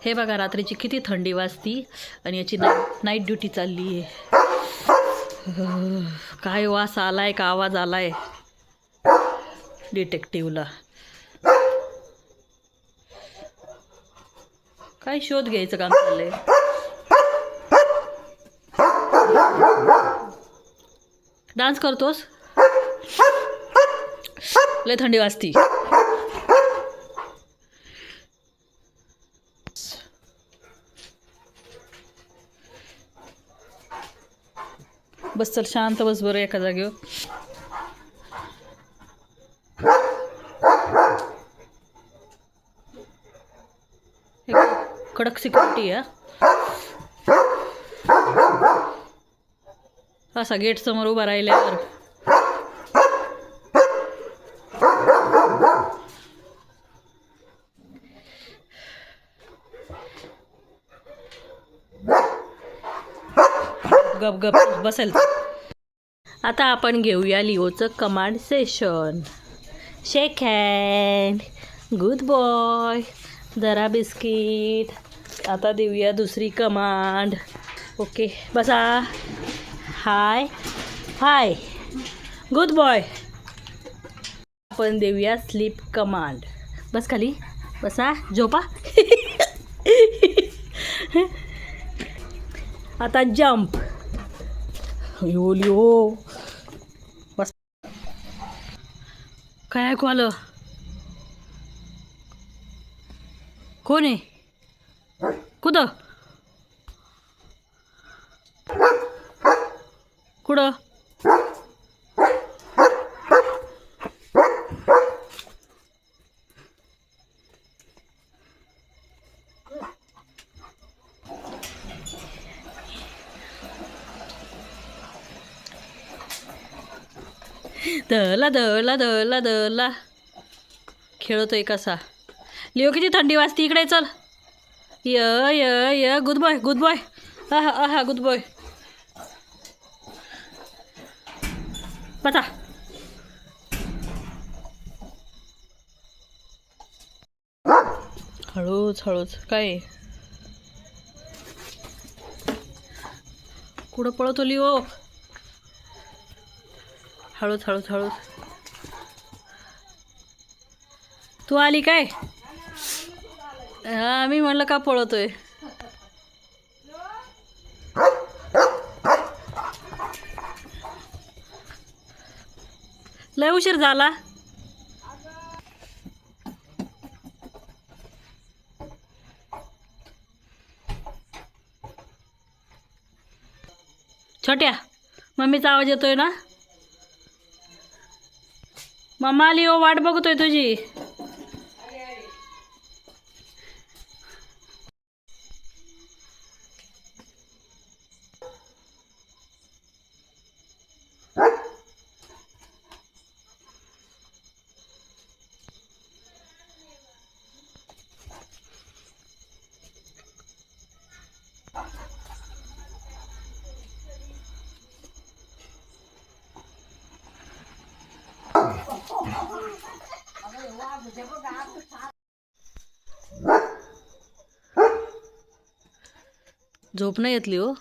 हे बघा रात्रीची किती थंडी वाजती आणि याची नाईट ड्युटी चालली आहे. काय वास आलाय का आवाज आलाय डिटेक्टिव्हला. काय शोध घ्यायचं काम चाललंय. डान्स करतोस. लय थंडी वाजती. बस चल शांत बस बरं एका जागेवर. कडक सिक्युरिटी आहे. असा गेट समोर उभा राहिल्यावर गप गप बसेल. आता आपण घेऊया लिओचं command session. Shake hand. Good boy. जरा बिस्किट. आता देऊया दुसरी कमांड. ओके बसा. Hi hi. Good boy. आपण देऊया स्लीप कमांड. बस खाली बसा. झोपा. आता जंप. लिओ लिओ बस. काय ऐकू आलं. कोण आहे. कुठं कुठं. दला दला दला दला खेळतोय कसा. लिओ किती थंडी वाजती. इकडे चल. य य य. Good boy good boy. आहा आहा गुड बॉय. बसा. हळूच हळूच. काय कुठं पळतो लिओ. हळूच हळूच हळूच. तू आली काय. हा मी म्हणलं का पळतोय. लय उशीर झाला. छोट्या मम्मीचा आवाज येतोय ना. मम्मा लिओ वाट बघतोय तुझी. झोप नाही येतली हो.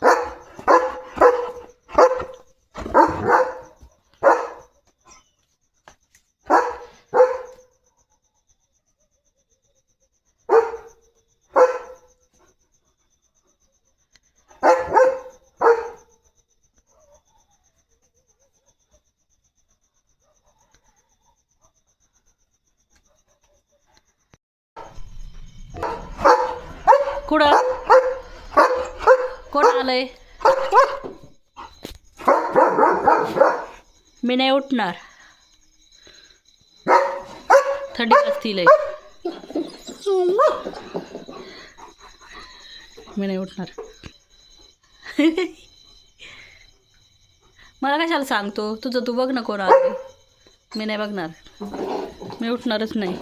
कुठं कोण आलंय. मी नाही उठणार. थंडी वाजती लय. मी नाही उठणार. मला कशाला सांगतो. तुझं तू बघ ना कोण आलं. मी नाही बघणार. मी उठणारच नाही.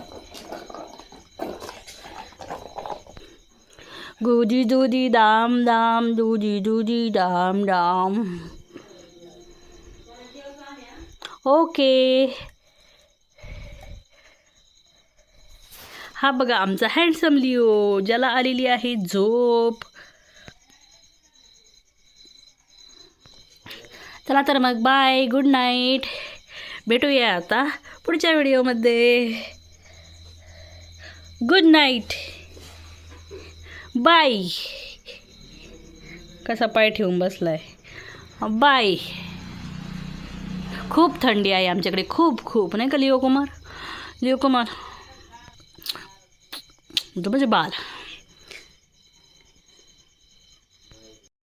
गुदी दुदी दाम दाम. दुदी दुदी दाम दाम. ओके. हा बघा आमचा हँडसम लिओ, ज्याला आलेली आहे झोप. चला तर मग बाय, गुड नाईट. भेटूया आता पुढच्या व्हिडिओमध्ये. Good night, bye. कसा पाय ठेवून बसलाय. बाय. खूप थंडी आहे आमच्याकडे, खूप खूप, नाही का लिओ कुमार? लिओ कुमार म्हणजे बाल.